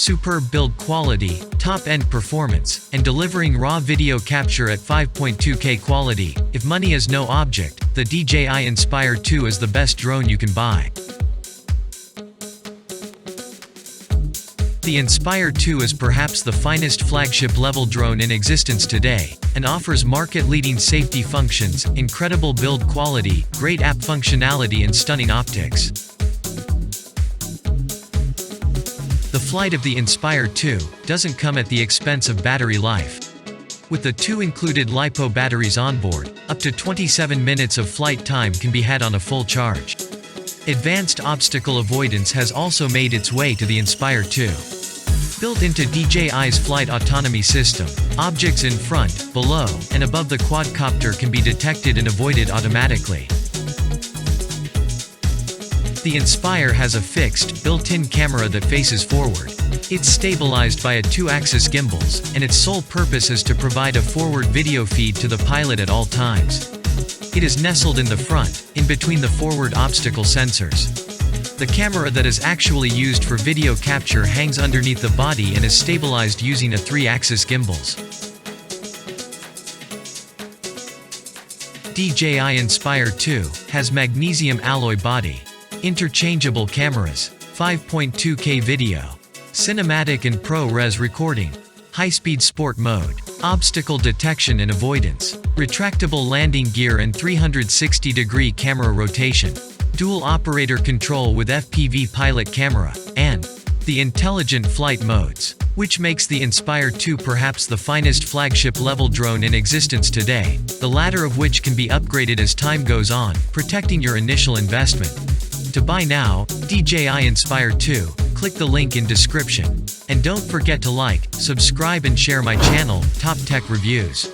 superb build quality, top-end performance, and delivering raw video capture at 5.2K quality. If money is no object, the DJI Inspire 2 is the best drone you can buy. The Inspire 2 is perhaps the finest flagship-level drone in existence today, and offers market-leading safety functions, incredible build quality, great app functionality and stunning optics. The flight of the Inspire 2 doesn't come at the expense of battery life. With the two included LiPo batteries on board, up to 27 minutes of flight time can be had on a full charge. Advanced obstacle avoidance has also made its way to the Inspire 2. Built into DJI's flight autonomy system, objects in front, below, and above the quadcopter can be detected and avoided automatically. The Inspire has a fixed, built-in camera that faces forward. It's stabilized by a 2-axis gimbals, and its sole purpose is to provide a forward video feed to the pilot at all times. It is nestled in the front, in between the forward obstacle sensors. The camera that is actually used for video capture hangs underneath the body and is stabilized using a 3-axis gimbals. DJI Inspire 2 has magnesium alloy body, interchangeable cameras, 5.2K video, cinematic and ProRes recording, high-speed sport mode, obstacle detection and avoidance, retractable landing gear and 360-degree camera rotation, dual operator control with FPV pilot camera, and the intelligent flight modes, which makes the Inspire 2 perhaps the finest flagship-level drone in existence today, the latter of which can be upgraded as time goes on, protecting your initial investment. To buy now, DJI Inspire 2, click the link in description. And don't forget to like, subscribe and share my channel, Top Tech Reviews.